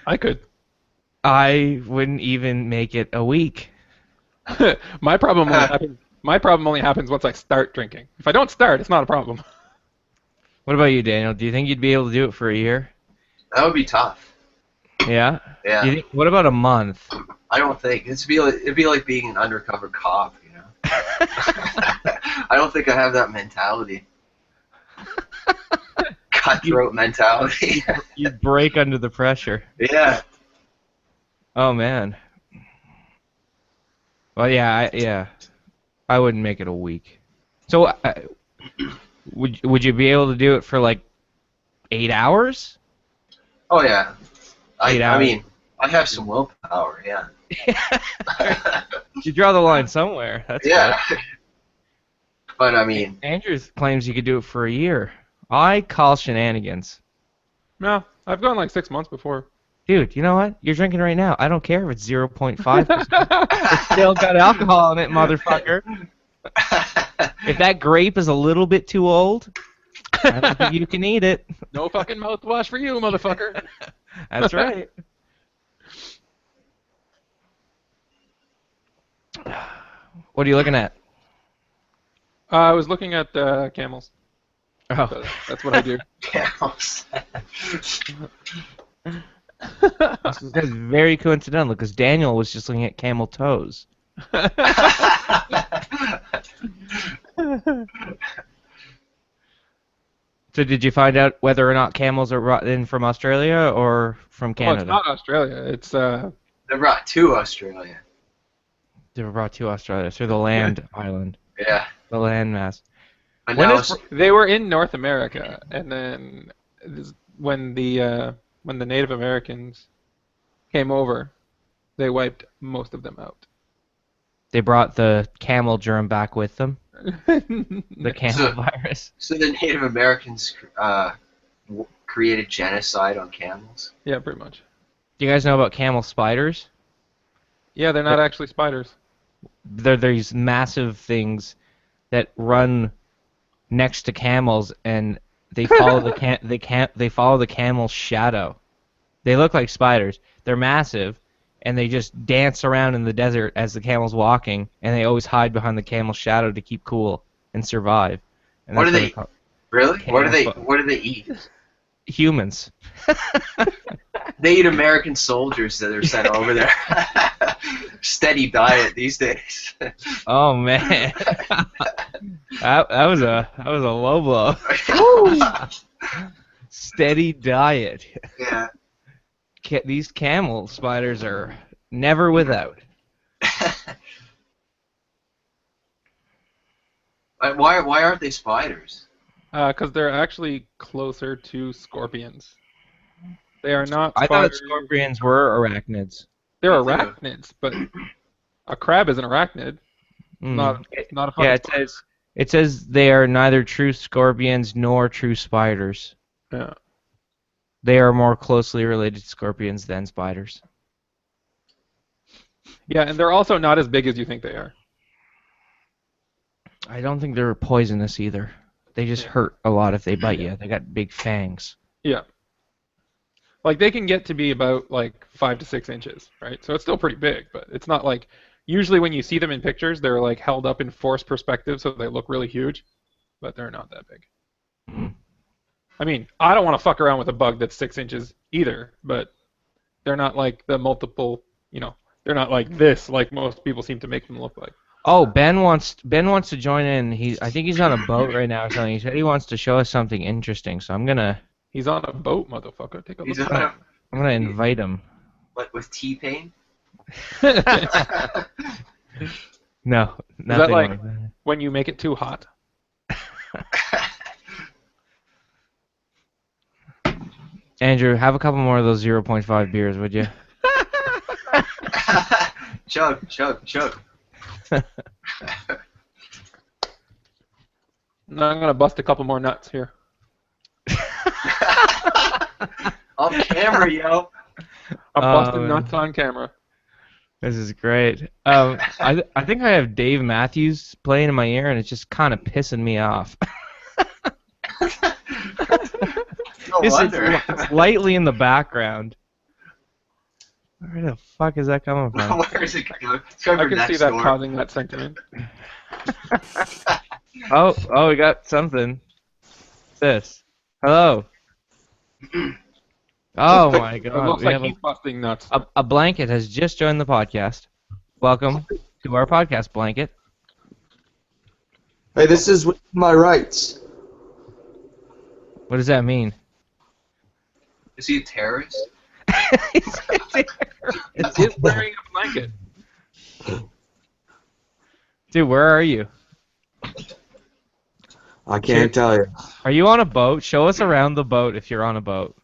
I could. I wouldn't even make it a week. My problem only happens once I start drinking. If I don't start, it's not a problem. What about you, Daniel? Do you think you'd be able to do it for a year? That would be tough. Yeah? Yeah. What about a month? I don't think. It'd be like being an undercover cop, you know? I don't think I have that mentality. Cutthroat mentality. You break under the pressure. Yeah. Oh, man. Well, yeah, I wouldn't make it a week. So, would you be able to do it for like 8 hours? Oh, yeah. I mean, I have some willpower, yeah. You draw the line somewhere. That's Yeah. good. But I mean, Andrew claims you could do it for a year. I call shenanigans. No, I've gone like 6 months before. Dude, you know what? You're drinking right now. I don't care if it's 0.5%. It's still got alcohol in it, motherfucker. If that grape is a little bit too old, I don't think you can eat it. No fucking mouthwash for you, motherfucker. That's right. What are you looking at? I was looking at camels. Oh, That's what I do. camels. that's very coincidental because Daniel was just looking at camel toes. So did you find out whether or not camels are brought in from Australia or from Well, Canada? it's not Australia. It's They're brought to Australia. They were brought to Australia through the land island, Yeah. the landmass. But When now is they were in North America, and then when the Native Americans came over, they wiped most of them out. they brought the camel germ back with them? The camel So- virus. So the Native Americans created genocide on camels. Yeah, pretty much. Do you guys know about camel spiders? Yeah, they're not actually spiders. They're these massive things that run next to camels, and they follow they follow the camel's shadow. They look like spiders. They're massive, and they just dance around in the desert as the camel's walking, and they always hide behind the camel's shadow to keep cool and survive. And What that's do they- they're called. Really? What do they? Camel- What do they eat? Humans. They eat American soldiers that are sent over there. Steady diet these days. Oh man, that was a low blow. Steady diet. Yeah. These camel spiders are never without. Why aren't they spiders? Because they're actually closer to scorpions. They are not I spiders. thought scorpions were arachnids. They're Me too. arachnids, but a crab is an arachnid. Mm. Not a fucking Yeah, it says they are neither true scorpions nor true spiders. Yeah. They are more closely related to scorpions than spiders. Yeah, and they're also not as big as you think they are. I don't think they're poisonous either. They just hurt a lot if they bite you. They got big fangs. Yeah. Like they can get to be about like 5 to 6 inches, right? So it's still pretty big, but it's not like usually when you see them in pictures, they're like held up in forced perspective, so they look really huge, but they're not that big. Mhm. I mean, I don't want to fuck around with a bug that's 6 inches either, but they're not like the multiple, they're not like this, like most people seem to make them look like. Oh, Ben wants to join in. I think he's on a boat right now or something. He said he wants to show us something interesting, so I'm gonna He's on a boat, motherfucker. Take a He's look. on invite him. What with T-Pain? No, Is nothing that like like that. when you make it too hot? Andrew, have a couple more of those 0.5 beers, would you? Chug, chug, chug. No, I'm gonna bust a couple more nuts here. Off camera, yo. I'm busting man. nuts on camera. This is great. I think I have Dave Matthews playing in my ear, and it's just kind of pissing me off. No It's wonder. slightly in the background. Where the fuck is that coming from? Where is it going? It's coming I from can next see that door. causing that sentiment. Oh, we got something. This. Hello. Oh my It god. looks We like have he's busting nuts. a blanket has just joined the podcast. Welcome to our podcast, Blanket. Hey, this is with my rights. What does that mean? Is he a terrorist? He's wearing a blanket. Dude, where are you? I can't tell you. Are you on a boat? Show us around the boat if you're on a boat.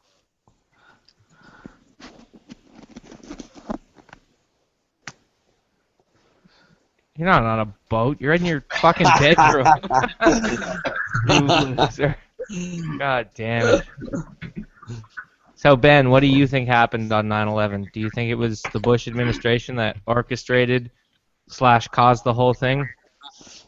You're not on a boat. You're in your fucking bedroom. You loser. God damn it. So, Ben, what do you think happened on 9/11? Do you think it was the Bush administration that orchestrated / caused the whole thing?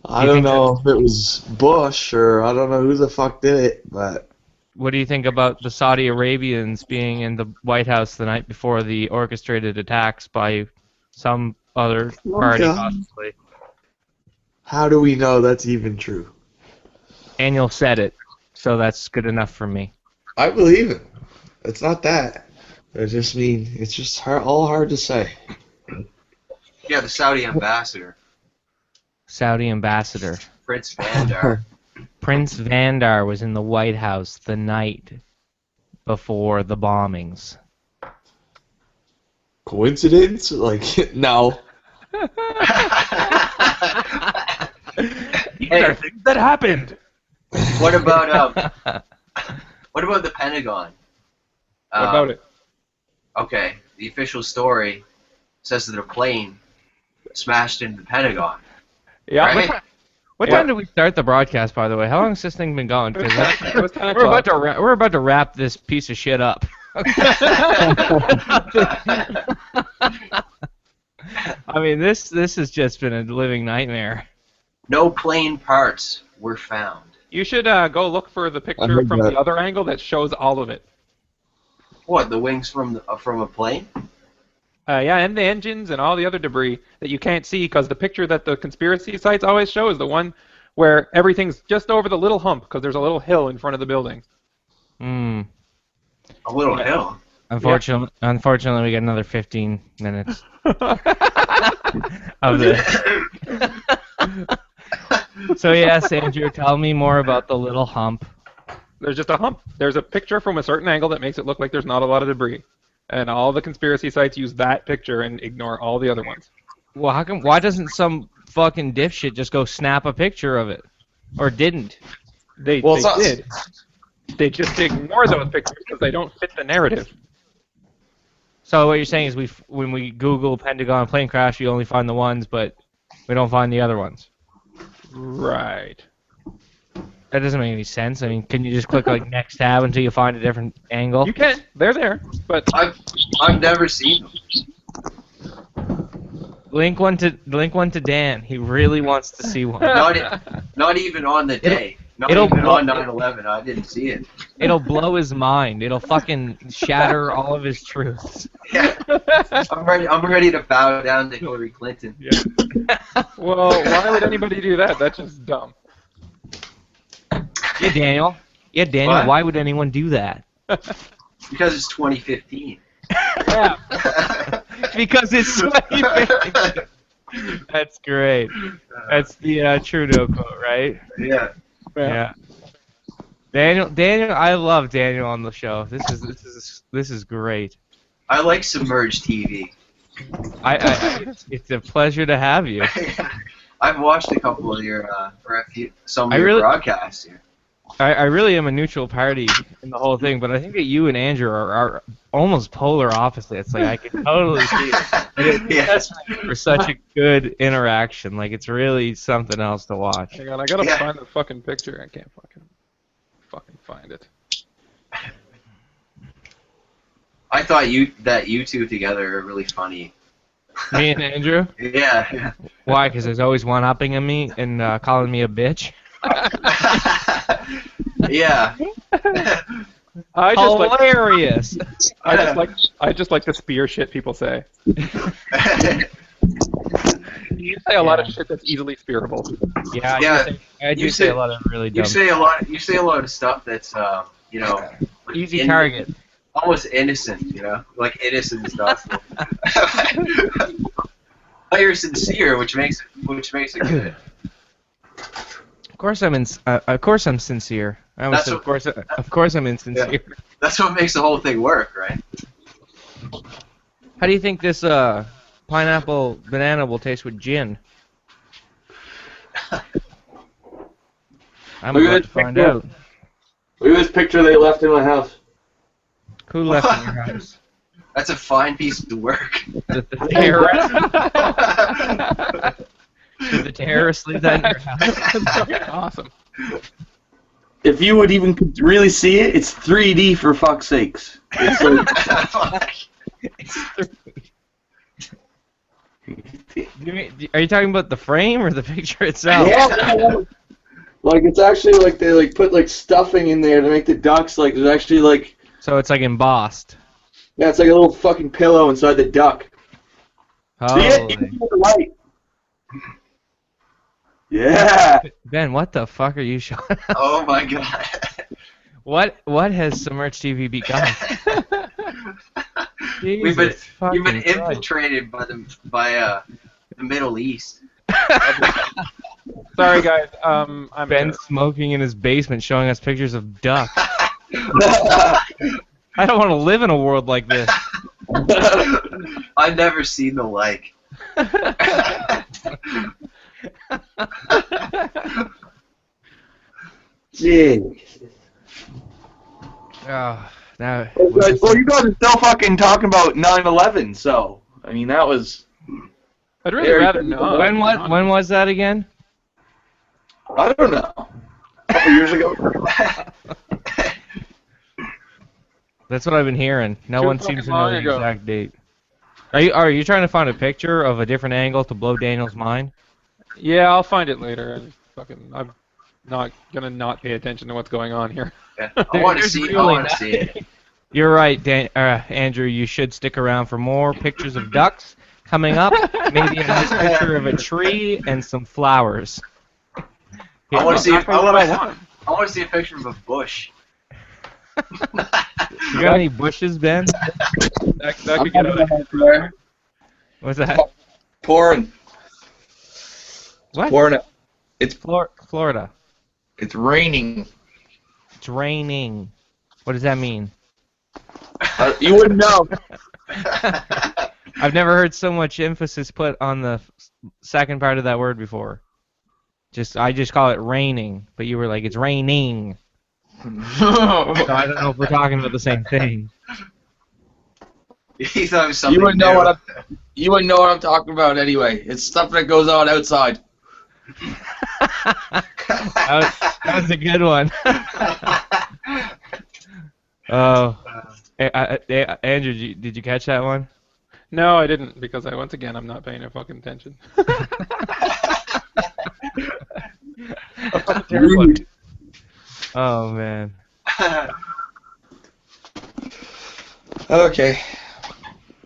I don't know if it was Bush or I don't know who the fuck did it, but What do you think about the Saudi Arabians being in the White House the night before the orchestrated attacks by some other party, God. possibly? How do we know that's even true? Daniel said it, so that's good enough for me. I believe it. It's not that. I just mean it's just all hard to say. Yeah, the Saudi ambassador, Saudi ambassador. Prince Vandar. Prince Vandar was in the White House the night before the bombings. Coincidence? Like, no. These are things that happened. What about the Pentagon? What about it? Okay, the official story says that a plane smashed into the Pentagon. Yeah. Right? What time did we start the broadcast, by the way? How long has this thing been going? 'Cause It was 10 we're o'clock. about to wrap this piece of shit up. I mean, this has just been a living nightmare. No plane parts were found. You should go look for the picture heard from that. the other angle that shows all of it. What, the wings from a plane? Yeah, and the engines and all the other debris that you can't see because the picture that the conspiracy sites always show is the one where everything's just over the little hump because there's a little hill in front of the building. Hmm. A little hill. Unfortunately, we got another 15 minutes of this. So yes, Andrew, tell me more about the little hump. There's just a hump. There's a picture from a certain angle that makes it look like there's not a lot of debris. And all the conspiracy sites use that picture and ignore all the other ones. Well, why doesn't some fucking dipshit just go snap a picture of it? Or didn't? They Well, it's not- did. They just ignore those pictures because they don't fit the narrative. So what you're saying is when we Google Pentagon plane crash, you only find the ones, but we don't find the other ones. Right. That doesn't make any sense. I mean, can you just click like next tab until you find a different angle? You can. They're there. But I've never seen them. Link one to Dan. He really wants to see one. Not even on the day. Not it'll even blow- on 9/11. I didn't see it. It'll blow his mind. It'll fucking shatter all of his truths. Yeah. I'm ready to bow down to Hillary Clinton. yeah. Well, why would anybody do that? That's just dumb. Yeah, Daniel. What? Why would anyone do that? Because it's 2015. Yeah. Because it's 2015. That's great. That's the Trudeau quote, right? Yeah. Yeah. Daniel, I love Daniel on the show. This is great. I like Submerged TV. It's a pleasure to have you. I've watched a couple of your some of I your really- broadcasts here. I really am a neutral party in the whole thing, but I think that you and Andrew are almost polar opposites. Like I can totally see it. And it's Yes. for such a good interaction. Like it's really something else to watch. Hang on, I gotta Yeah. find the fucking picture. I can't fucking find it. I thought you two together are really funny. Me and Andrew. Yeah. Why? Because there's always one upping on me and calling me a bitch. Yeah. Hilarious. I just like to spear shit people say. You say a lot of shit that's easily spearable. Yeah. Yeah, I do you say say- a lot of really dumb. You say a lot. You say a lot of stuff that's Easy in- target. almost innocent. Like innocent stuff. But you're sincere, which makes it good. Of course I'm sincere. I almost That's said, of course I'm insincere. That's what makes the whole thing work, right? How do you think this pineapple banana will taste with gin? I'm Look at about to this find picture. out. Look at this picture they left in my house. Who left in your house? That's a fine piece of work. The terrorist? Did the terrorists leave that in your house? That's fucking awesome. If you would even really see it, it's 3D for fuck's sakes. It's Are you talking about the frame or the picture itself? yeah. Like it's actually like they like put like stuffing in there to make the ducks like there's actually like So it's like embossed. yeah, it's like a little fucking pillow inside the duck. See it? You can see the light. Yeah. Ben, what the fuck are you showing? Oh my god. What has Submerged TV become? You've been fucking infiltrated by the Middle East. Sorry, guys. I'm Ben smoking in his basement, showing us pictures of ducks. I don't want to live in a world like this. I've never seen the like. Jeez. Oh, now. Well, you guys are still fucking talking about 9/11, so I mean that was. I'd really rather not. When was that again? I don't know. A couple years ago. That's what I've been hearing. No Too one seems to know fucking the long ago. exact date. Are you trying to find a picture of a different angle to blow Daniel's mind? Yeah, I'll find it later. I'm not gonna not pay attention to what's going on here. Yeah, I want to see it. I want to see it. You're right, Andrew. You should stick around for more pictures of ducks coming up. Maybe a nice picture of a tree and some flowers. I want to see. Exactly what I want. I want to see a picture of a bush. You got any bushes, Ben? That could get out. What's that? Pouring. What? Pouring. It's Florida. It's raining. It's raining. What does that mean? You wouldn't know. I've never heard so much emphasis put on the second part of that word before. I just call it raining, but you were like, it's raining. So I don't know if we're talking about the same thing. He thought it was something You wouldn't know new. you wouldn't know what I'm talking about anyway. It's stuff that goes on outside. that was a good one. Oh, Andrew, did you catch that one? No, I didn't, because once again I'm not paying no fucking attention. Rude. Oh man. Okay.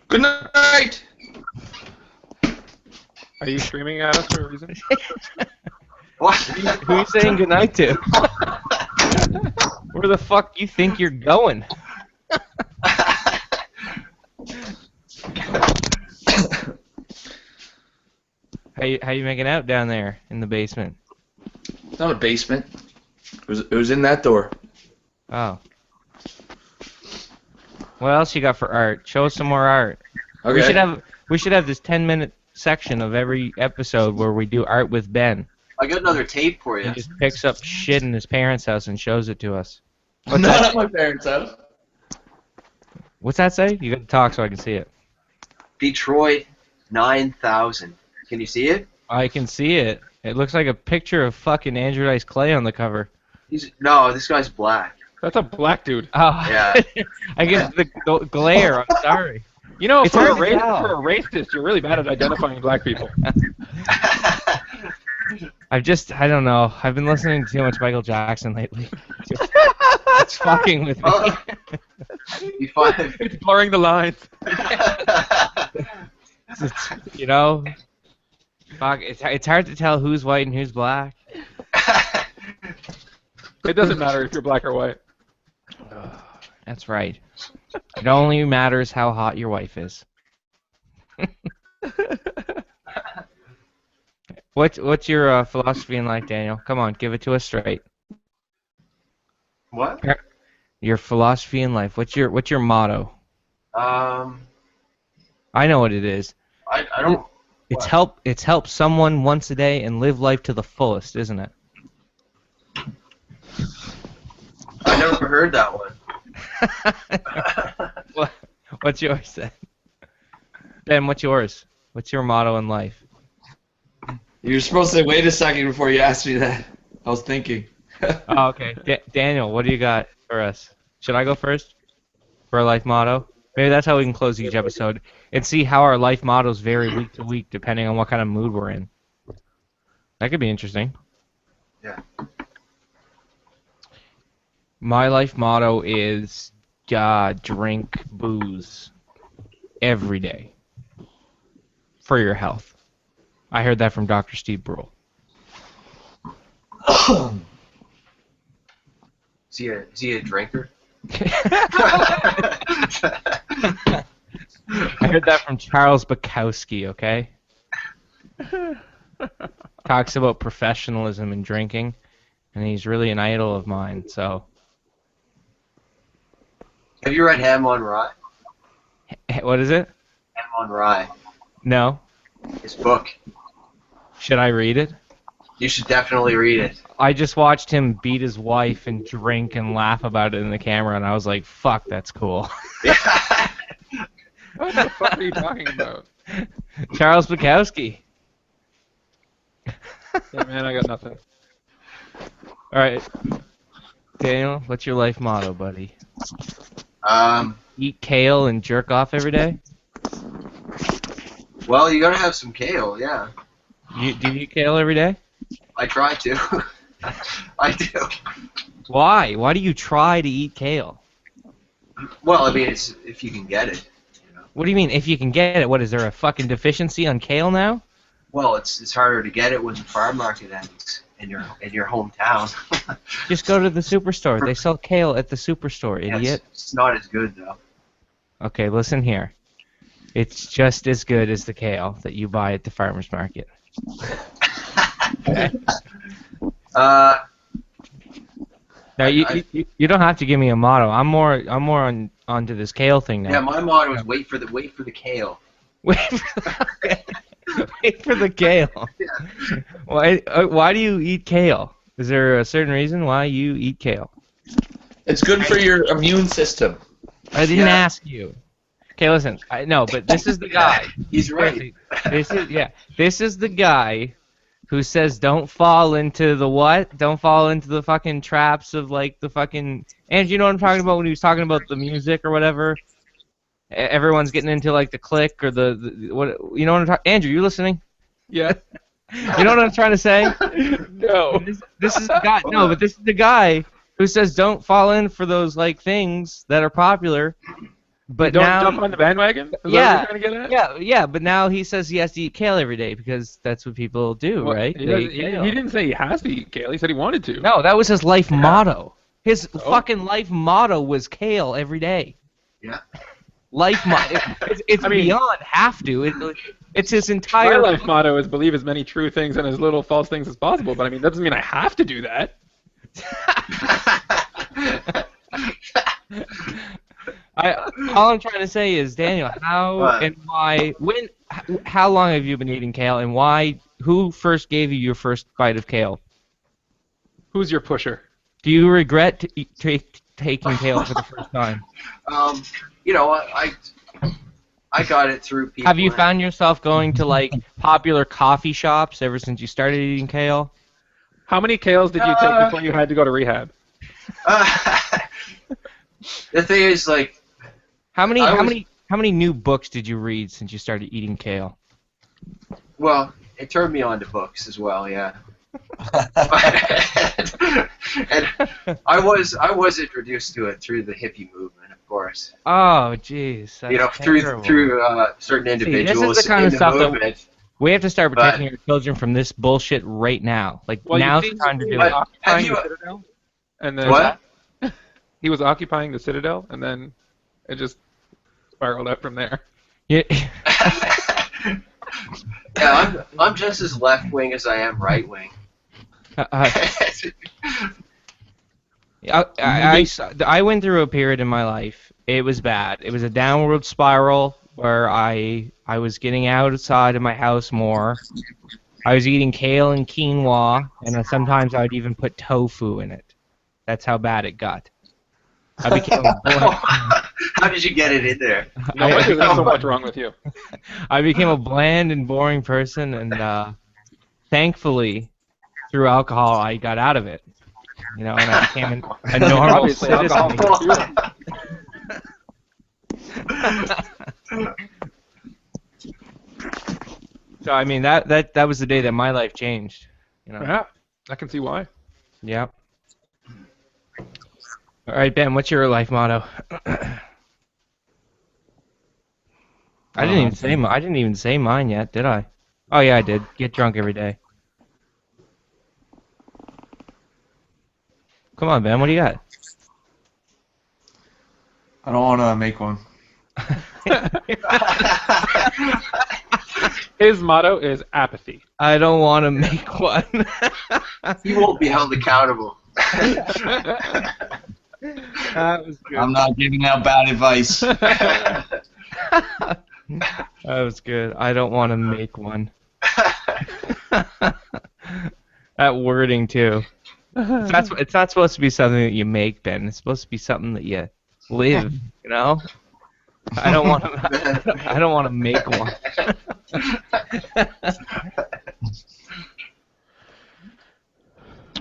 Good night. Are you screaming at us for a reason? What? Who are you saying goodnight to? Where the fuck you think you're going? How you making out down there in the basement? It's not a basement. It was in that door. Oh. What else you got for art? Show us some more art. Okay. We should have this 10-minute section of every episode where we do art with Ben. I got another tape for you. He just picks up shit in his parents' house and shows it to us. Not at my parents' house. What's that say? You got to talk so I can see it. Detroit 9000. Can you see it? I can see it. It looks like a picture of fucking Andrew Dice Clay on the cover. No, this guy's black. That's a black dude. Oh, Yeah. I guess the glare. I'm sorry. You know, It's for a hard to tell. racist, you're really bad at identifying black people. I don't know. I've been listening to too much Michael Jackson lately. It's fucking with me. Oh. You find It's blurring the lines. You know, fuck. It's hard to tell who's white and who's black. It doesn't matter if you're black or white. That's right. It only matters how hot your wife is. What's your philosophy in life, Daniel? Come on, give it to us straight. What? Your philosophy in life. What's your motto? I I know what it is. don't. It's What? help someone once a day and live life to the fullest, isn't it? I never heard that one. What's yours then? Ben, what's yours? What's your motto in life? You were supposed to wait a second before you asked me that. I was thinking. Oh, okay. Daniel, what do you got for us? Should I go first for our life motto? Maybe that's how we can close each episode and see how our life mottos vary week to week depending on what kind of mood we're in. That could be interesting. Yeah. My life motto is drink booze every day for your health. I heard that from Dr. Steve Brule. Is he a drinker? I heard that from Charles Bukowski, okay? Talks about professionalism in drinking, and he's really an idol of mine, so... Have you read Ham on Rye? What is it? Ham on Rye. No. His book. Should I read it? You should definitely read it. I just watched him beat his wife and drink and laugh about it in the camera, and I was like, fuck, that's cool. What the fuck are you talking about? Charles Bukowski. Yeah, man, I got nothing. Alright. Daniel, what's your life motto, buddy? Eat kale and jerk off every day? Well, you gotta have some kale, yeah. Do you eat kale every day? I try to. I do. Why? Why do you try to eat kale? Well, I mean, it's if you can get it. You know? What do you mean, if you can get it? What, is there a fucking deficiency on kale now? Well, it's harder to get it when the farm market ends in your hometown. Just go to the superstore. They sell kale at the superstore, Yeah, idiot. it's not as good though. Okay, listen here. It's just as good as the kale that you buy at the farmer's market. Okay? Now you don't have to give me a motto. I'm more onto this kale thing now. Yeah, my motto is wait for the kale. Wait for the kale. Yeah. Why do you eat kale? Is there a certain reason why you eat kale? It's good for your immune system. I didn't ask you. Okay, listen. No, but this is the guy. He's right. This is the guy who says don't fall into the what? Don't fall into the fucking traps of like the fucking. And you know what I'm talking about when he was talking about the music or whatever. Everyone's getting into like the click or the what? You know what I'm talking? Andrew, you listening? Yeah. You know what I'm trying to say? No. This is the guy. No, but this is the guy who says don't fall in for those like things that are popular. But Don't now, jump on the bandwagon? Is that what yeah, you're trying to get at? yeah. But now he says he has to eat kale every day because that's what people do, Well, right? He, They doesn't- eat he- kale. he didn't say he has to eat kale. He said he wanted to. No, that was his life motto. His Oh. fucking life motto was kale every day. Yeah. Life motto. It's I mean- beyond have to. It's his My entire life motto is believe as many true things and as little false things as possible. But I mean, that doesn't mean I have to do that. All I'm trying to say is, Daniel, how What? and why, how long have you been eating kale, and why? Who first gave you your first bite of kale? Who's your pusher? Do you regret taking kale for the first time? You know, I got it through people. Have you found yourself going to like popular coffee shops ever since you started eating kale? How many kales did you take before you had to go to rehab? The thing is, like, How many I how was- many how many new books did you read since you started eating kale? well, it turned me on to books as well, yeah. And I was introduced to it through the hippie movement, of course. Oh, jeez. You know, through certain this is the individuals kind of in stuff the that- movement. We have to start But- protecting our children from this bullshit right now. Like Well, now's you the see, time to he do was it. occupying you- the Citadel, and then What? he was occupying the Citadel, and then it just spiraled out from there. Yeah. Yeah, I'm just as left wing as I am right wing. I went through a period in my life. It was bad. It was a downward spiral where I was getting outside of my house more. I was eating kale and quinoa, and sometimes I would even put tofu in it. That's how bad it got. I became a bland, How did you get it in there? No wonder there's so much wrong with you. I became a bland and boring person, and thankfully, through alcohol, I got out of it. You know, and I became a normal Obviously, citizen. alcohol. So I mean, that was the day that my life changed. You know. Yeah, I can see why. Yep. All right, Ben. What's your life motto? I didn't even say mine yet, did I? Oh yeah, I did. Get drunk every day. Come on, Ben. What do you got? I don't want to make one. His motto is apathy. I don't want to make one. He won't be held accountable. That was good. I'm not giving out bad advice. That was good. I don't want to make one. That wording too. It's not supposed to be something that you make, Ben. It's supposed to be something that you live. You know. I don't want to. I don't want to make one.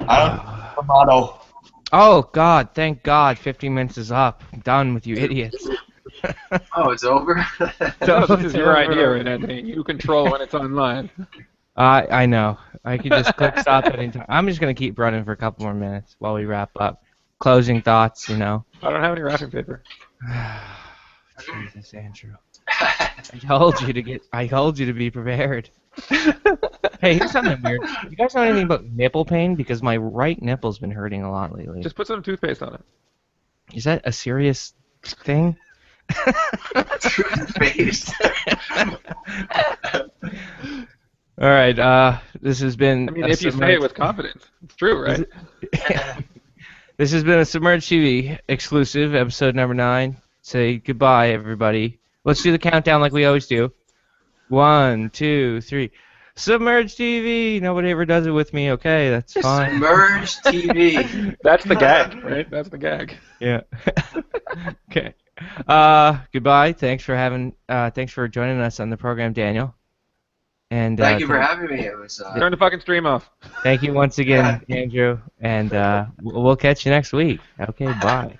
I don't have a motto. Oh God! Thank God! 15 minutes is up. I'm done with you idiots. Oh, it's over? So this is your idea, right, Anthony? You control when it's online. I know. I could just click stop at any time. I'm just gonna keep running for a couple more minutes while we wrap up. Closing thoughts, you know. I don't have any wrapping paper. Jesus, Andrew. I told you to be prepared. Hey, here's something weird. You guys know anything about nipple pain? Because my right nipple's been hurting a lot lately. Just put some toothpaste on it. Is that a serious thing? Toothpaste. All right. This has been. I mean, if you say it with confidence, it's true, right? This has been a Submerged TV exclusive, episode number 9. Say goodbye, everybody. Let's do the countdown like we always do. 1, 2, 3. Submerged TV. Nobody ever does it with me. Okay, that's fine. Submerged TV. That's the gag, right? That's the gag. Yeah. Okay. Goodbye. Thanks for joining us on the program, Daniel. And Thank you for having me. It was. Turn the fucking stream off. thank you once again, Andrew. And we'll catch you next week. Okay. Bye.